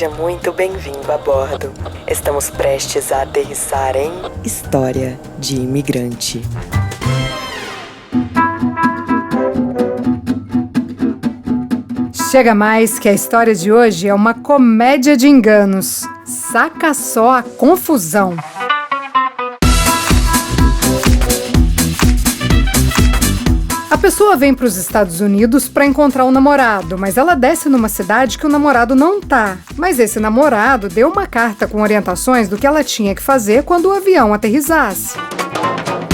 Seja muito bem-vindo a bordo. Estamos prestes a aterrissar em História de Imigrante. Chega mais que a história de hoje é uma comédia de enganos. Saca só a confusão. A pessoa vem para os Estados Unidos para encontrar um namorado, mas ela desce numa cidade que o namorado não tá. Mas esse namorado deu uma carta com orientações do que ela tinha que fazer quando o avião aterrissasse.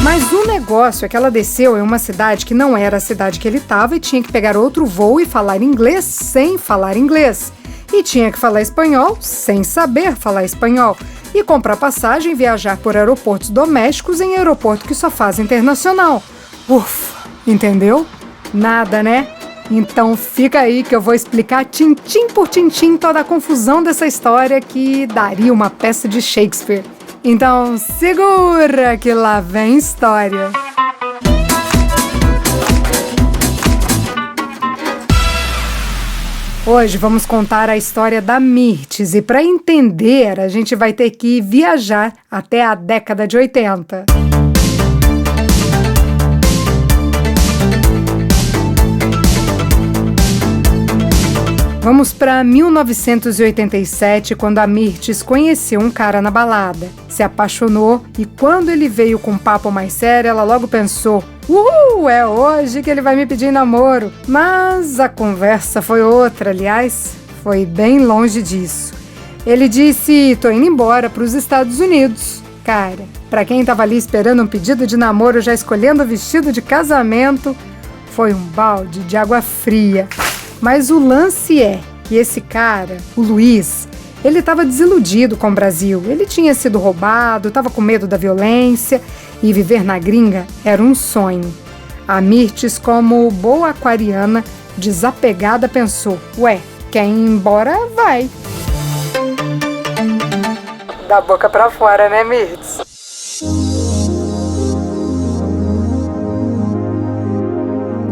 Mas o negócio é que ela desceu em uma cidade que não era a cidade que ele estava e tinha que pegar outro voo e falar inglês sem falar inglês. E tinha que falar espanhol sem saber falar espanhol. E comprar passagem e viajar por aeroportos domésticos em aeroporto que só faz internacional. Ufa! Entendeu? Nada, né? Então fica aí que eu vou explicar tintim por tintim toda a confusão dessa história que daria uma peça de Shakespeare. Então segura que lá vem história. Hoje vamos contar a história da Mirtes e para entender a gente vai ter que viajar até a década de 80. Vamos para 1987, quando a Mirtes conheceu um cara na balada, se apaixonou e quando ele veio com um papo mais sério, ela logo pensou: é hoje que ele vai me pedir namoro. Mas a conversa foi outra, aliás, foi bem longe disso. Ele disse: tô indo embora para os Estados Unidos. Cara, para quem tava ali esperando um pedido de namoro, já escolhendo o vestido de casamento, foi um balde de água fria. Mas o lance é que esse cara, o Luiz, ele estava desiludido com o Brasil. Ele tinha sido roubado, estava com medo da violência e viver na gringa era um sonho. A Mirtes, como boa aquariana, desapegada, pensou: quer ir embora, vai. Da boca pra fora, né, Mirtes?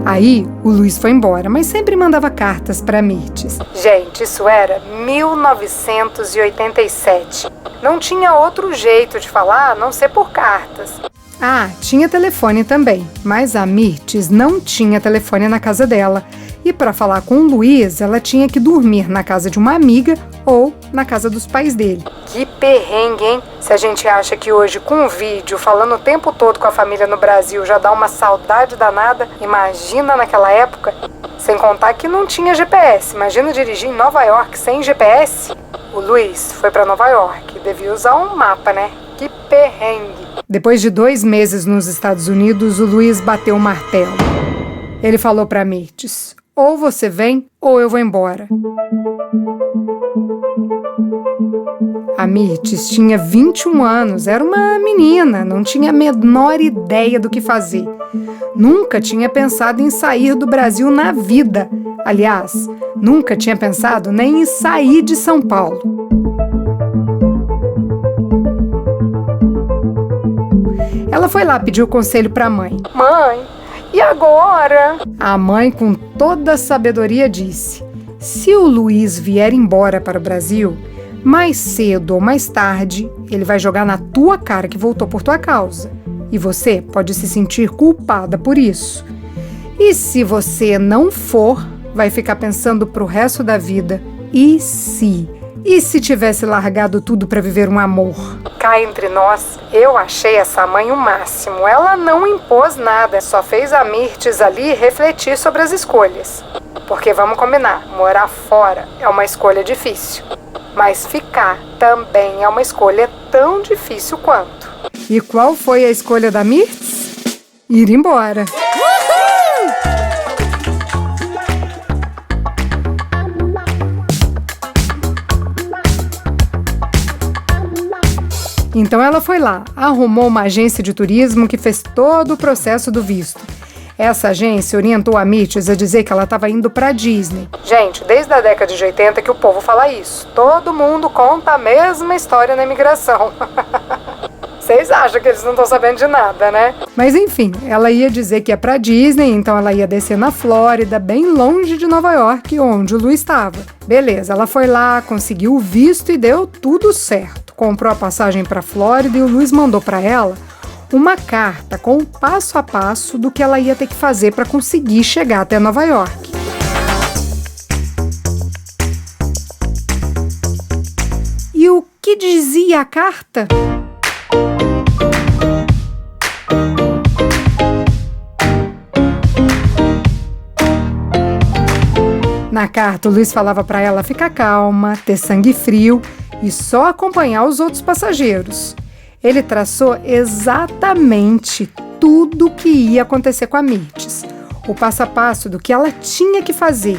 Aí, o Luiz foi embora, mas sempre mandava cartas para Mirtes. Gente, isso era 1987. Não tinha outro jeito de falar a não ser por cartas. Ah, tinha telefone também, mas a Mirtes não tinha telefone na casa dela. E para falar com o Luiz, ela tinha que dormir na casa de uma amiga ou na casa dos pais dele. Que perrengue, hein? Se a gente acha que hoje, com um vídeo, falando o tempo todo com a família no Brasil, já dá uma saudade danada, imagina naquela época. Sem contar que não tinha GPS. Imagina dirigir em Nova York sem GPS. O Luiz foi para Nova York. Devia usar um mapa, né? Que perrengue. Depois de 2 meses nos Estados Unidos, o Luiz bateu o martelo. Ele falou para Mirtes: ou você vem, ou eu vou embora. A Mirtes tinha 21 anos, era uma menina, não tinha a menor ideia do que fazer. Nunca tinha pensado em sair do Brasil na vida. Aliás, nunca tinha pensado nem em sair de São Paulo. Ela foi lá pedir o conselho para a mãe. Mãe, e agora? A mãe, com toda a sabedoria, disse: se o Luiz vier embora para o Brasil, mais cedo ou mais tarde, ele vai jogar na tua cara que voltou por tua causa. E você pode se sentir culpada por isso. E se você não for, vai ficar pensando pro resto da vida: e se? E se tivesse largado tudo para viver um amor? Cá entre nós, eu achei essa mãe o máximo. Ela não impôs nada, só fez a Mirtes ali refletir sobre as escolhas. Porque vamos combinar, morar fora é uma escolha difícil. Mas ficar também é uma escolha tão difícil quanto. E qual foi a escolha da Mirtes? Ir embora. Então ela foi lá, arrumou uma agência de turismo que fez todo o processo do visto. Essa agência orientou a Mirtes a dizer que ela estava indo para Disney. Gente, desde a década de 80 que o povo fala isso. Todo mundo conta a mesma história na imigração. Vocês acham que eles não estão sabendo de nada, né? Mas enfim, ela ia dizer que ia pra Disney, então ela ia descer na Flórida, bem longe de Nova York, onde o Luiz estava. Beleza, ela foi lá, conseguiu o visto e deu tudo certo. Comprou a passagem pra Flórida e o Luiz mandou pra ela uma carta com o passo a passo do que ela ia ter que fazer para conseguir chegar até Nova York. E o que dizia a carta? Na carta, o Luiz falava para ela ficar calma, ter sangue frio e só acompanhar os outros passageiros. Ele traçou exatamente tudo o que ia acontecer com a Mirtes, o passo a passo do que ela tinha que fazer.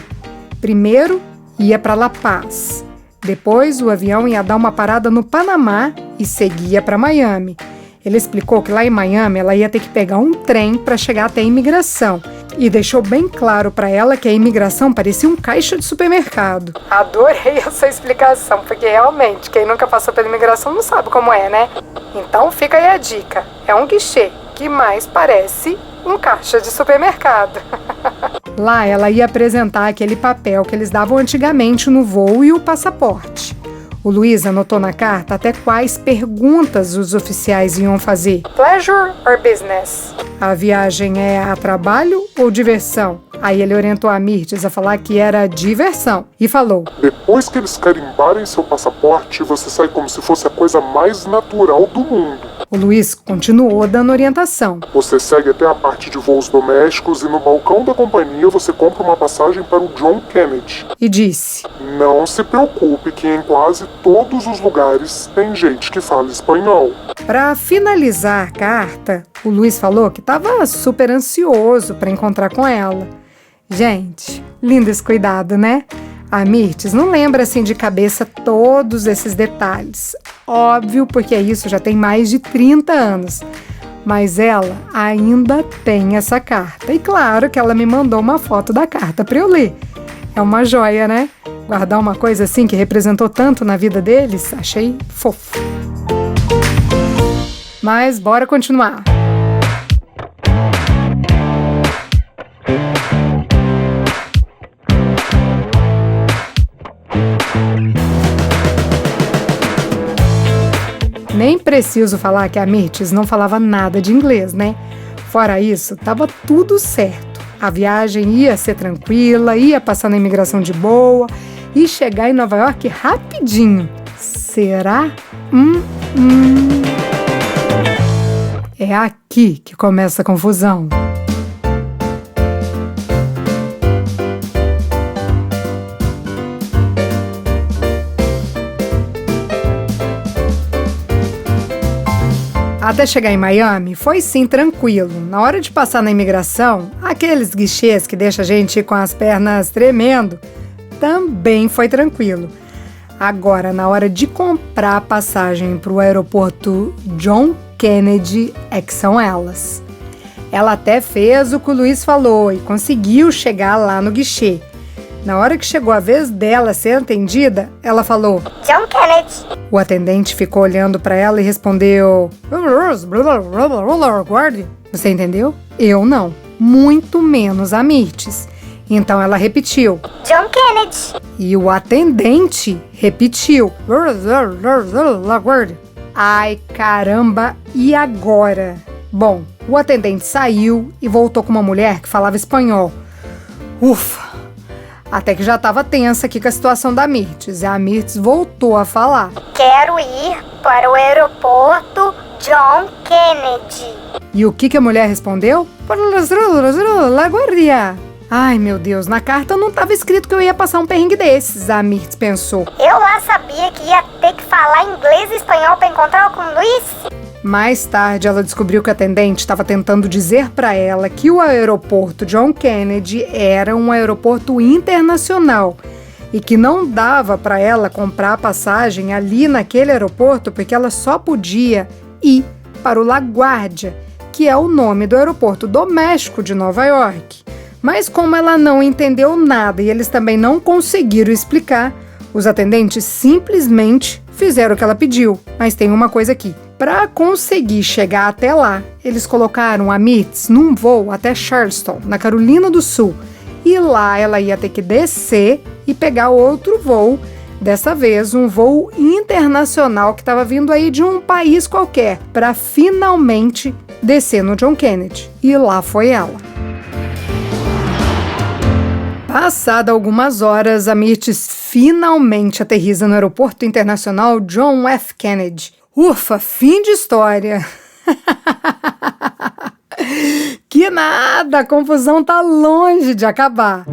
Primeiro, ia para La Paz. Depois, o avião ia dar uma parada no Panamá e seguia para Miami. Ele explicou que lá em Miami ela ia ter que pegar um trem para chegar até a imigração e deixou bem claro para ela que a imigração parecia um caixa de supermercado. Adorei essa explicação, porque realmente quem nunca passou pela imigração não sabe como é, né? Então fica aí a dica, é um guichê que mais parece um caixa de supermercado. Lá ela ia apresentar aquele papel que eles davam antigamente no voo e o passaporte. O Luiz anotou na carta até quais perguntas os oficiais iam fazer. Pleasure or business? A viagem é a trabalho ou diversão? Aí ele orientou a Mirtes a falar que era diversão e falou: depois que eles carimbarem seu passaporte, você sai como se fosse a coisa mais natural do mundo. O Luiz continuou dando orientação. Você segue até a parte de voos domésticos e no balcão da companhia você compra uma passagem para o John Kennedy. E disse: não se preocupe que em quase todos os lugares tem gente que fala espanhol. Para finalizar a carta, o Luiz falou que estava super ansioso para encontrar com ela. Gente, lindo esse cuidado, né? A Mirtes não lembra assim de cabeça todos esses detalhes. Óbvio, porque isso já tem mais de 30 anos. Mas ela ainda tem essa carta. E claro que ela me mandou uma foto da carta para eu ler. É uma joia, né? Guardar uma coisa assim que representou tanto na vida deles, achei fofo. Mas bora continuar. Nem preciso falar que a Mirtes não falava nada de inglês, né? Fora isso, tava tudo certo. A viagem ia ser tranquila, ia passar na imigração de boa e chegar em Nova York rapidinho. Será? É aqui que começa a confusão. Até chegar em Miami, foi sim tranquilo. Na hora de passar na imigração, aqueles guichês que deixam a gente com as pernas tremendo, também foi tranquilo. Agora, na hora de comprar a passagem para o aeroporto John Kennedy, é que são elas. Ela até fez o que o Luiz falou e conseguiu chegar lá no guichê. Na hora que chegou a vez dela ser atendida, ela falou: John Kennedy. O atendente ficou olhando para ela e respondeu: Você entendeu? Eu não. Muito menos a Mirtes. Então ela repetiu: John Kennedy. E o atendente repetiu: Ai, caramba, e agora? Bom, o atendente saiu e voltou com uma mulher que falava espanhol. Ufa! Até que já estava tensa aqui com a situação da Mirtes. E a Mirtes voltou a falar: Quero ir para o aeroporto John Kennedy. E o que a mulher respondeu? Ai, meu Deus, na carta não estava escrito que eu ia passar um perrengue desses, a Mirtes pensou. Eu lá sabia que ia ter que falar inglês e espanhol para encontrar com o Luiz. Mais tarde, ela descobriu que o atendente estava tentando dizer para ela que o aeroporto John Kennedy era um aeroporto internacional e que não dava para ela comprar a passagem ali naquele aeroporto porque ela só podia ir para o LaGuardia, que é o nome do aeroporto doméstico de Nova York. Mas como ela não entendeu nada e eles também não conseguiram explicar, os atendentes simplesmente fizeram o que ela pediu. Mas tem uma coisa aqui: Para conseguir chegar até lá, eles colocaram a Mirtz num voo até Charleston, na Carolina do Sul. E lá ela ia ter que descer e pegar outro voo, dessa vez um voo internacional que estava vindo aí de um país qualquer, para finalmente descer no John Kennedy. E lá foi ela. Passada algumas horas, a Mirtz finalmente aterriza no Aeroporto Internacional John F. Kennedy. Ufa, fim de história! Que nada, a confusão tá longe de acabar.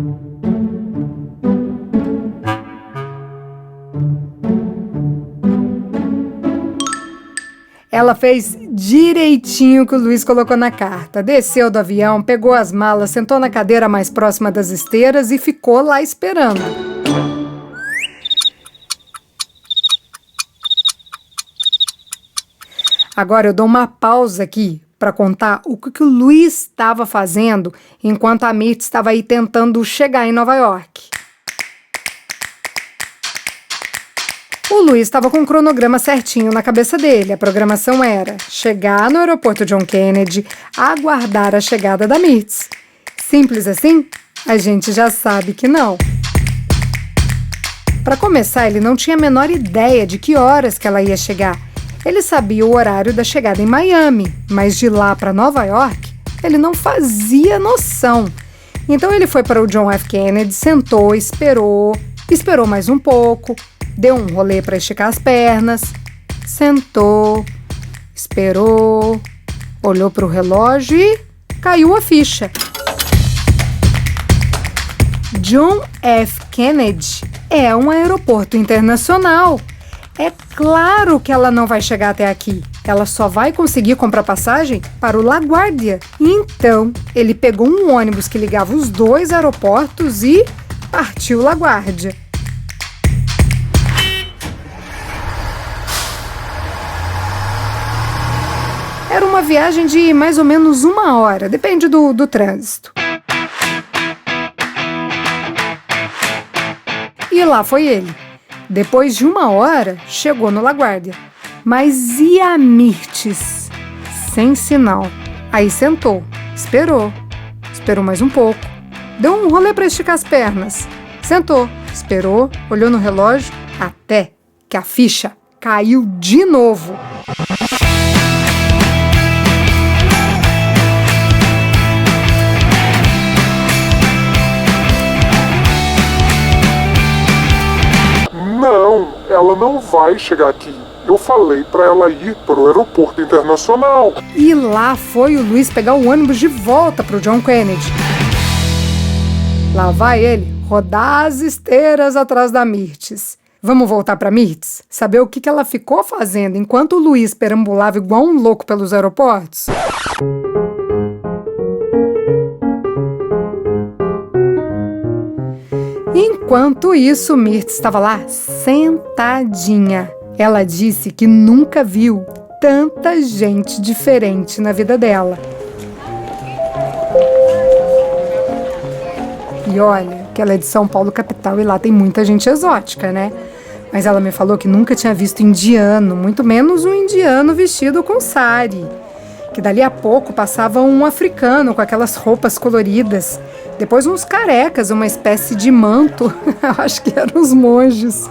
Ela fez direitinho o que o Luiz colocou na carta. Desceu do avião, pegou as malas, sentou na cadeira mais próxima das esteiras e ficou lá esperando. Agora eu dou uma pausa aqui para contar o que o Luiz estava fazendo enquanto a Mirtz estava aí tentando chegar em Nova York. O Luiz estava com o cronograma certinho na cabeça dele. A programação era chegar no aeroporto John Kennedy, aguardar a chegada da Mirtz. Simples assim? A gente já sabe que não. Para começar, ele não tinha a menor ideia de que horas que ela ia chegar. Ele sabia o horário da chegada em Miami, mas de lá para Nova York, ele não fazia noção. Então ele foi para o John F. Kennedy, sentou, esperou mais um pouco, deu um rolê para esticar as pernas, sentou, esperou, olhou para o relógio e caiu a ficha. John F. Kennedy é um aeroporto internacional. É claro que ela não vai chegar até aqui. Ela só vai conseguir comprar passagem para o LaGuardia. Então, ele pegou um ônibus que ligava os dois aeroportos e partiu LaGuardia. Era uma viagem de mais ou menos 1 hora, depende do trânsito. E lá foi ele. Depois de 1 hora, chegou no LaGuardia. Mas e a Mirtz? Sem sinal. Aí sentou, esperou mais um pouco. Deu um rolê para esticar as pernas. Sentou, esperou, olhou no relógio, até que a ficha caiu de novo. Não, ela não vai chegar aqui. Eu falei pra ela ir pro aeroporto internacional. E lá foi o Luiz pegar o ônibus de volta pro John Kennedy. Lá vai ele rodar as esteiras atrás da Mirtz. Vamos voltar pra Mirtz? Saber o que ela ficou fazendo enquanto o Luiz perambulava igual um louco pelos aeroportos? Enquanto isso, Mirtz estava lá sentadinha. Ela disse que nunca viu tanta gente diferente na vida dela. E olha, que ela é de São Paulo, capital, e lá tem muita gente exótica, né? Mas ela me falou que nunca tinha visto indiano, muito menos um indiano vestido com sari. Que dali a pouco passava um africano com aquelas roupas coloridas. Depois uns carecas, uma espécie de manto. Acho que eram os monges.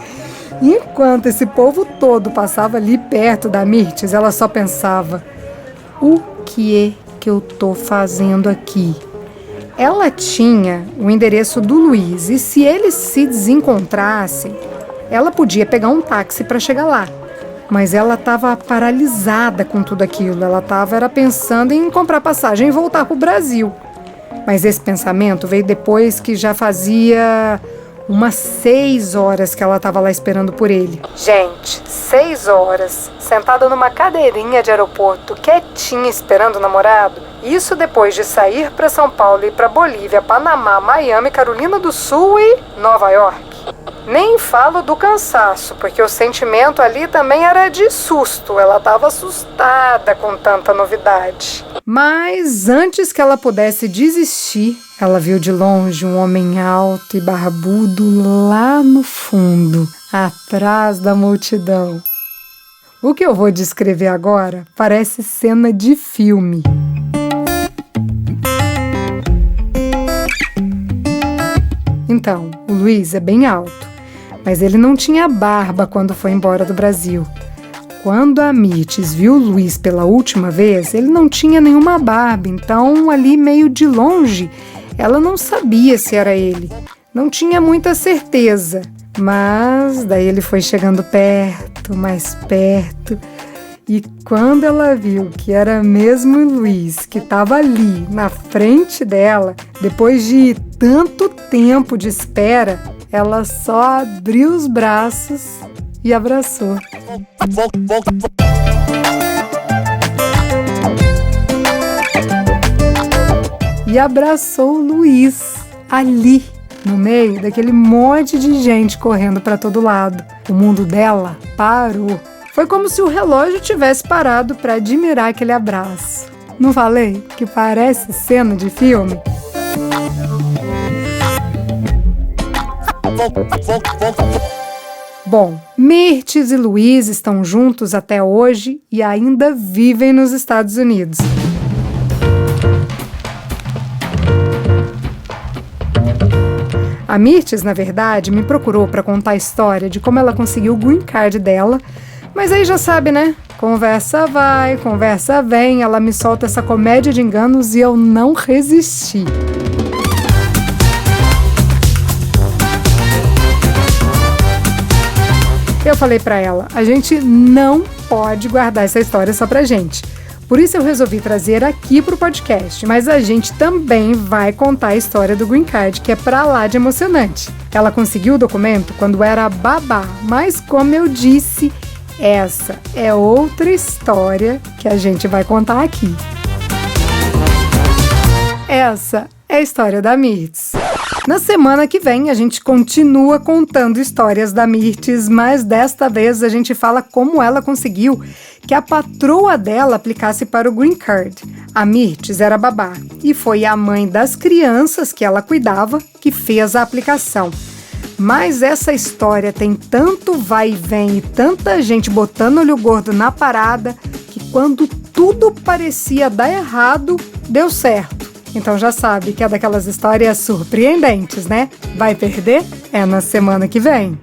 Enquanto esse povo todo passava ali perto da Mirtz, ela só pensava: o que é que eu tô fazendo aqui? Ela tinha o endereço do Luiz e se eles se desencontrassem, ela podia pegar um táxi para chegar lá. Mas ela estava paralisada com tudo aquilo. Ela estava pensando em comprar passagem e voltar para o Brasil. Mas esse pensamento veio depois que já fazia umas 6 horas que ela estava lá esperando por ele. Gente, 6 horas, sentada numa cadeirinha de aeroporto, quietinha esperando o namorado. Isso depois de sair para São Paulo, ir para Bolívia, Panamá, Miami, Carolina do Sul e Nova York. Nem falo do cansaço, porque o sentimento ali também era de susto. Ela estava assustada com tanta novidade. Mas antes que ela pudesse desistir, ela viu de longe um homem alto e barbudo lá no fundo, atrás da multidão. O que eu vou descrever agora parece cena de filme. Então, o Luiz é bem alto, mas ele não tinha barba quando foi embora do Brasil. Quando a Mirtes viu o Luiz pela última vez, ele não tinha nenhuma barba, então ali meio de longe, ela não sabia se era ele. Não tinha muita certeza, mas daí ele foi chegando perto, mais perto, e quando ela viu que era mesmo o Luiz, que estava ali na frente dela, depois de tanto tempo de espera, ela só abriu os braços e abraçou. E abraçou o Luiz ali, no meio daquele monte de gente correndo para todo lado. O mundo dela parou. Foi como se o relógio tivesse parado para admirar aquele abraço. Não falei que parece cena de filme? Bom, Mirtes e Luiz estão juntos até hoje e ainda vivem nos Estados Unidos. A Mirtes, na verdade, me procurou para contar a história de como ela conseguiu o green card dela, mas aí já sabe, né? Conversa vai, conversa vem, ela me solta essa comédia de enganos e eu não resisti. Eu falei pra ela, a gente não pode guardar essa história só pra gente. Por isso eu resolvi trazer aqui pro podcast, mas a gente também vai contar a história do Green Card, que é pra lá de emocionante. Ela conseguiu o documento quando era babá, mas como eu disse, essa é outra história que a gente vai contar aqui. Essa é a história da Mirtes. Na semana que vem, a gente continua contando histórias da Mirtes, mas desta vez a gente fala como ela conseguiu que a patroa dela aplicasse para o Green Card. A Mirtes era babá e foi a mãe das crianças que ela cuidava que fez a aplicação. Mas essa história tem tanto vai e vem e tanta gente botando olho gordo na parada que quando tudo parecia dar errado, deu certo. Então já sabe que é daquelas histórias surpreendentes, né? Vai perder? É na semana que vem.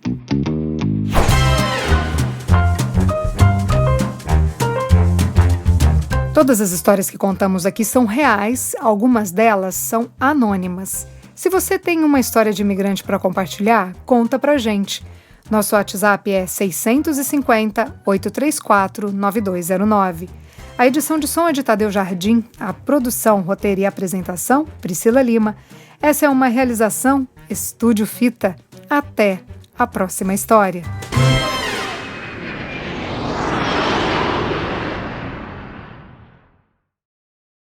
Todas as histórias que contamos aqui são reais, algumas delas são anônimas. Se você tem uma história de imigrante para compartilhar, conta pra gente. Nosso WhatsApp é 650-834-9209. A edição de som é de Tadeu Jardim, a produção, roteiro e apresentação, Priscila Lima. Essa é uma realização Estúdio Fita. Até a próxima história.